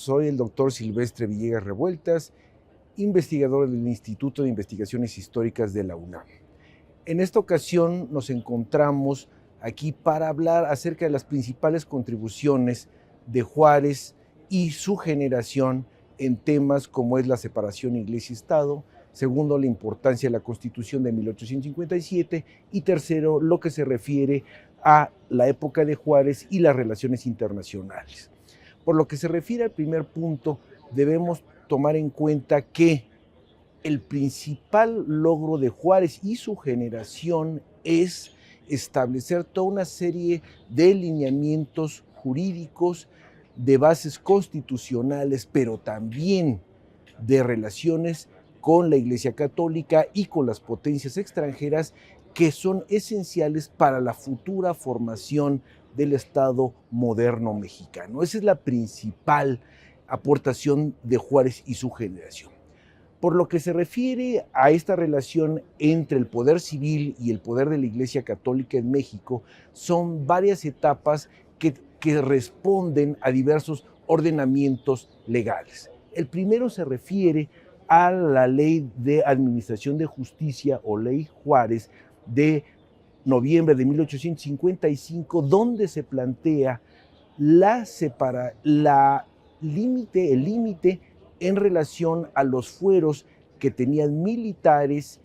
Soy el doctor Silvestre Villegas Revueltas, investigador del Instituto de Investigaciones Históricas de la UNAM. En esta ocasión nos encontramos aquí para hablar acerca de las principales contribuciones de Juárez y su generación en temas como es la separación Iglesia-Estado, segundo, la importancia de la Constitución de 1857 y tercero, lo que se refiere a la época de Juárez y las relaciones internacionales. Por lo que se refiere al primer punto, debemos tomar en cuenta que el principal logro de Juárez y su generación es establecer toda una serie de lineamientos jurídicos, de bases constitucionales, pero también de relaciones con la Iglesia Católica y con las potencias extranjeras que son esenciales para la futura formación del Estado moderno mexicano. Esa es la principal aportación de Juárez y su generación. Por lo que se refiere a esta relación entre el poder civil y el poder de la Iglesia Católica en México, son varias etapas que responden a diversos ordenamientos legales. El primero se refiere a la Ley de Administración de Justicia o Ley Juárez de noviembre de 1855, donde se plantea el límite en relación a los fueros que tenían militares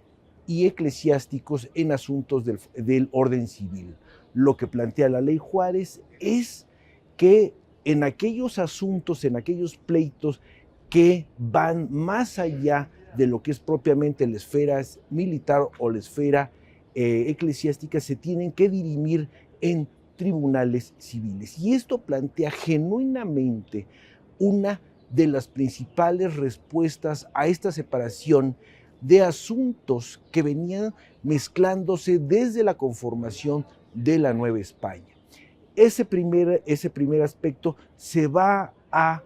y eclesiásticos en asuntos del orden civil. Lo que plantea la Ley Juárez es que en aquellos asuntos, en aquellos pleitos que van más allá de lo que es propiamente la esfera militar o la esfera eclesiástica, se tienen que dirimir en tribunales civiles. Y esto plantea genuinamente una de las principales respuestas a esta separación de asuntos que venían mezclándose desde la conformación de la Nueva España. Ese primer aspecto se va a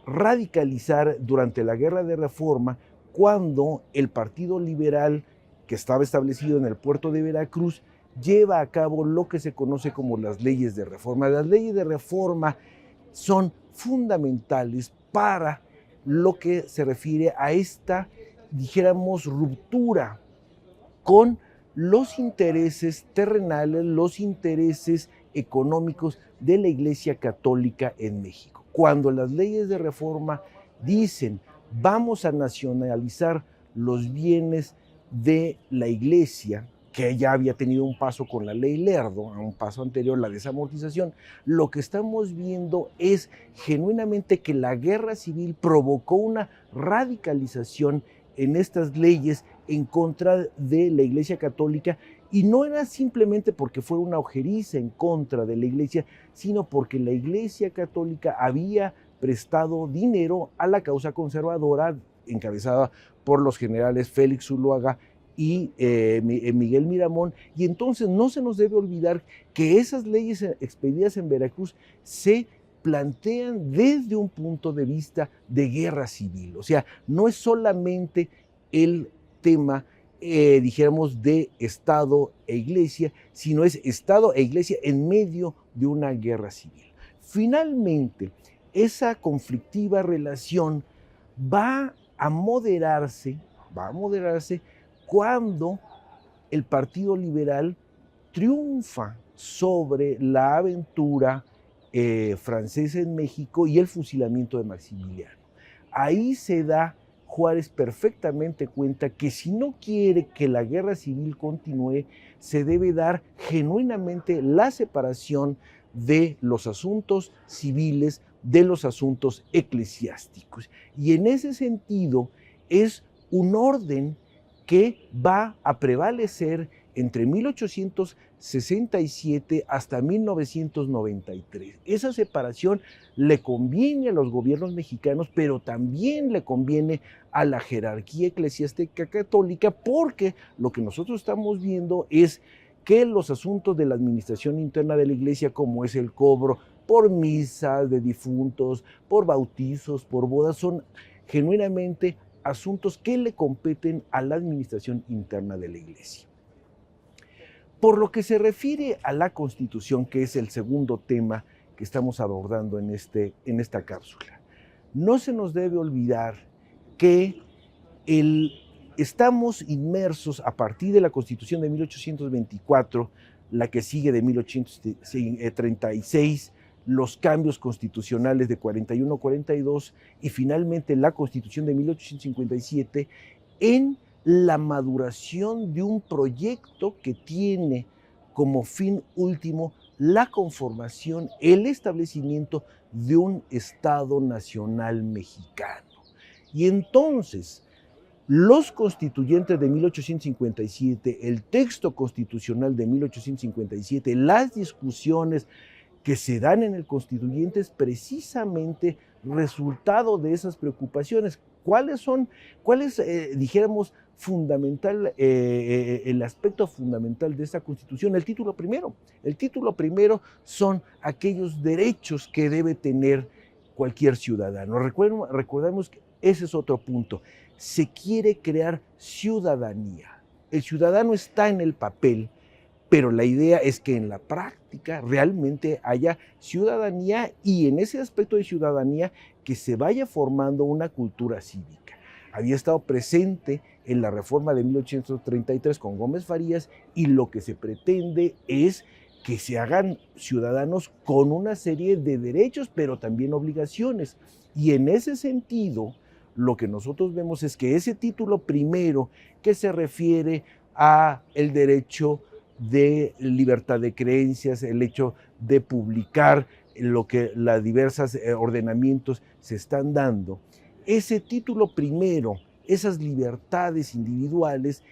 radicalizar durante la Guerra de Reforma, cuando el Partido Liberal, que estaba establecido en el puerto de Veracruz, lleva a cabo lo que se conoce como las leyes de reforma. Las leyes de reforma son fundamentales para lo que se refiere a esta, dijéramos, ruptura con los intereses terrenales, los intereses económicos de la Iglesia Católica en México. Cuando las leyes de reforma dicen vamos a nacionalizar los bienes de la Iglesia, que ya había tenido un paso con la ley Lerdo, a un paso anterior, la desamortización, lo que estamos viendo es genuinamente que la guerra civil provocó una radicalización en estas leyes en contra de la Iglesia Católica, y no era simplemente porque fuera una ojeriza en contra de la Iglesia, sino porque la Iglesia Católica había prestado dinero a la causa conservadora encabezada por los generales Félix Zuluaga y Miguel Miramón, y entonces no se nos debe olvidar que esas leyes expedidas en Veracruz se plantean desde un punto de vista de guerra civil. O sea, no es solamente el tema, dijéramos, de Estado e Iglesia, sino es Estado e Iglesia en medio de una guerra civil. Finalmente, esa conflictiva relación va a moderarse cuando el Partido Liberal triunfa sobre la aventura francesa en México y el fusilamiento de Maximiliano. Ahí se da Juárez perfectamente cuenta que si no quiere que la guerra civil continúe, se debe dar genuinamente la separación de los asuntos civiles de los asuntos eclesiásticos. Y en ese sentido es un orden que va a prevalecer entre 1867 hasta 1993. Esa separación le conviene a los gobiernos mexicanos, pero también le conviene a la jerarquía eclesiástica católica, porque lo que nosotros estamos viendo es que los asuntos de la administración interna de la Iglesia, como es el cobro por misas de difuntos, por bautizos, por bodas, son genuinamente asuntos que le competen a la administración interna de la Iglesia. Por lo que se refiere a la Constitución, que es el segundo tema que estamos abordando en esta cápsula, No se nos debe olvidar que estamos inmersos a partir de la Constitución de 1824, la que sigue de 1836, los cambios constitucionales de 41-42 y finalmente la Constitución de 1857, en la maduración de un proyecto que tiene como fin último la conformación, el establecimiento de un Estado nacional mexicano. Y entonces, los constituyentes de 1857, el texto constitucional de 1857, las discusiones que se dan en el constituyente es precisamente resultado de esas preocupaciones. ¿Cuál es, dijéramos, fundamental, el aspecto fundamental de esta Constitución? El título primero. El título primero son aquellos derechos que debe tener cualquier ciudadano. Recordemos que ese es otro punto. Se quiere crear ciudadanía. El ciudadano está en el papel, pero la idea es que en la práctica realmente haya ciudadanía y en ese aspecto de ciudadanía que se vaya formando una cultura cívica. Había estado presente en la reforma de 1833 con Gómez Farías y lo que se pretende es que se hagan ciudadanos con una serie de derechos, pero también obligaciones. Y en ese sentido, lo que nosotros vemos es que ese título primero que se refiere a el derecho de libertad de creencias, el hecho de publicar lo que los diversos ordenamientos se están dando. Ese título primero, esas libertades individuales,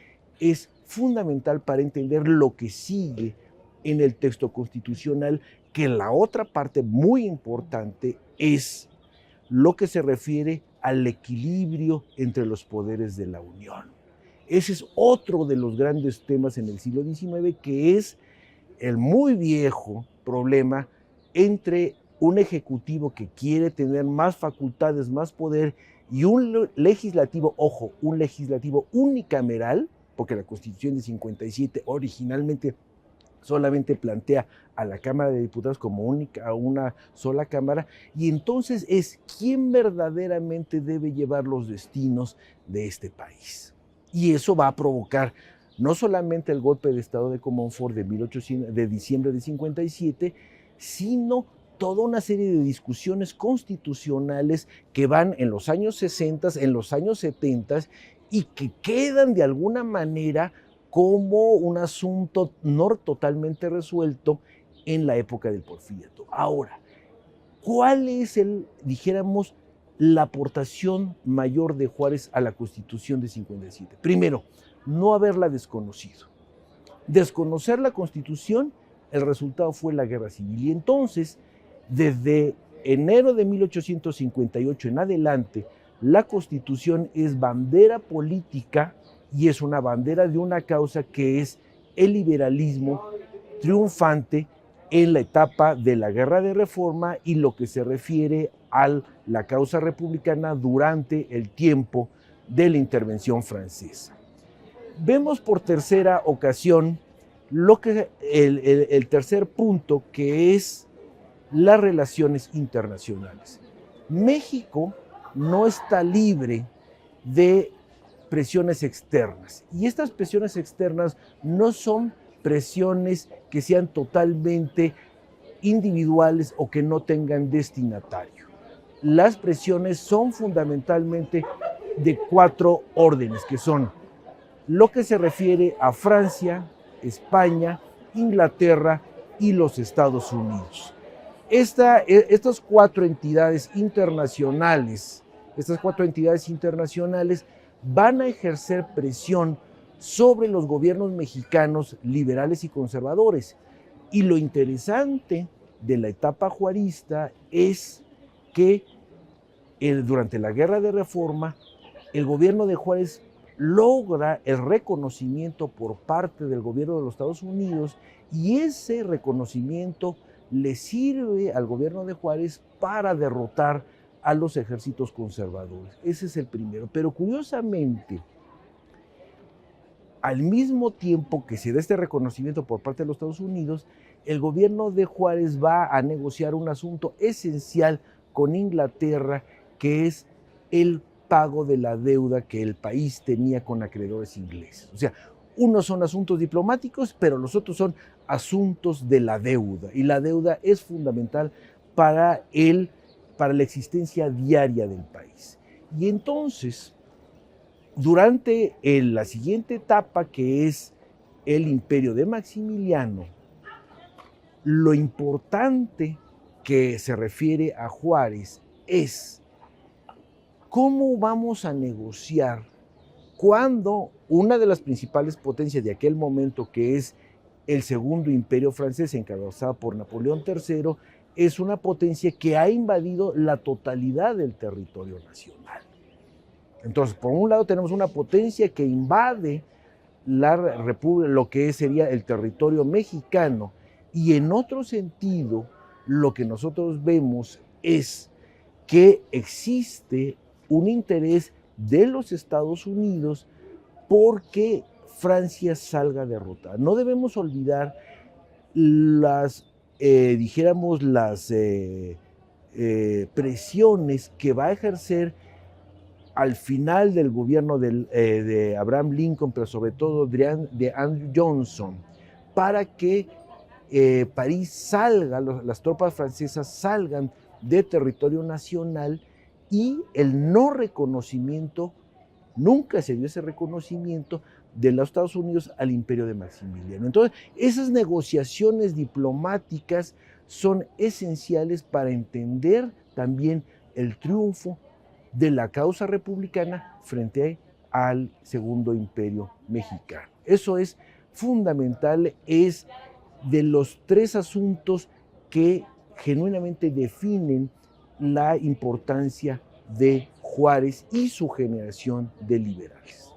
es fundamental para entender lo que sigue en el texto constitucional, que la otra parte muy importante es lo que se refiere al equilibrio entre los poderes de la Unión. Ese es otro de los grandes temas en el siglo XIX, que es el muy viejo problema entre un ejecutivo que quiere tener más facultades, más poder, y un legislativo, ojo, un legislativo unicameral, porque la Constitución de 57 originalmente solamente plantea a la Cámara de Diputados como una sola Cámara, y entonces es quién verdaderamente debe llevar los destinos de este país. Y eso va a provocar no solamente el golpe de Estado de Comonfort de diciembre de 57, sino toda una serie de discusiones constitucionales que van en los años 60, en los años 70 y que quedan de alguna manera como un asunto no totalmente resuelto en la época del Porfiriato. Ahora, ¿cuál es dijéramos, la aportación mayor de Juárez a la Constitución de 57? Primero, no haberla desconocido. Desconocer la Constitución, el resultado fue la Guerra Civil. Y entonces, desde enero de 1858 en adelante, la Constitución es bandera política y es una bandera de una causa que es el liberalismo triunfante en la etapa de la Guerra de Reforma y lo que se refiere a la causa republicana durante el tiempo de la intervención francesa. Vemos por tercera ocasión el tercer punto, que es las relaciones internacionales. México no está libre de presiones externas, y estas presiones externas no son presiones que sean totalmente individuales o que no tengan destinatario. Las presiones son fundamentalmente de 4 órdenes, que son lo que se refiere a Francia, España, Inglaterra y los Estados Unidos. Estas 4 entidades internacionales, van a ejercer presión sobre los gobiernos mexicanos liberales y conservadores. Y lo interesante de la etapa juarista es que durante la Guerra de Reforma, el gobierno de Juárez logra el reconocimiento por parte del gobierno de los Estados Unidos, y ese reconocimiento le sirve al gobierno de Juárez para derrotar a los ejércitos conservadores. Ese es el primero. Pero curiosamente, al mismo tiempo que se da este reconocimiento por parte de los Estados Unidos, el gobierno de Juárez va a negociar un asunto esencial con Inglaterra, que es el pago de la deuda que el país tenía con acreedores ingleses. O sea, unos son asuntos diplomáticos, pero los otros son asuntos de la deuda. Y la deuda es fundamental para la existencia diaria del país. Y entonces, durante la siguiente etapa, que es el imperio de Maximiliano, lo importante que se refiere a Juárez es cómo vamos a negociar cuando una de las principales potencias de aquel momento, que es el Segundo Imperio Francés, encabezado por Napoleón III, es una potencia que ha invadido la totalidad del territorio nacional. Entonces, por un lado tenemos una potencia que invade la república, lo que sería el territorio mexicano, y en otro sentido, lo que nosotros vemos es que existe un interés de los Estados Unidos porque Francia salga derrotada. No debemos olvidar las, dijéramos, las presiones que va a ejercer al final del gobierno de Abraham Lincoln, pero sobre todo de Andrew Johnson, para que París salga, las tropas francesas salgan de territorio nacional, y el no reconocimiento, nunca se dio ese reconocimiento de los Estados Unidos al imperio de Maximiliano. Entonces, esas negociaciones diplomáticas son esenciales para entender también el triunfo de la causa republicana frente al Segundo Imperio Mexicano. Eso es fundamental, es de los tres asuntos que genuinamente definen la importancia de Juárez y su generación de liberales.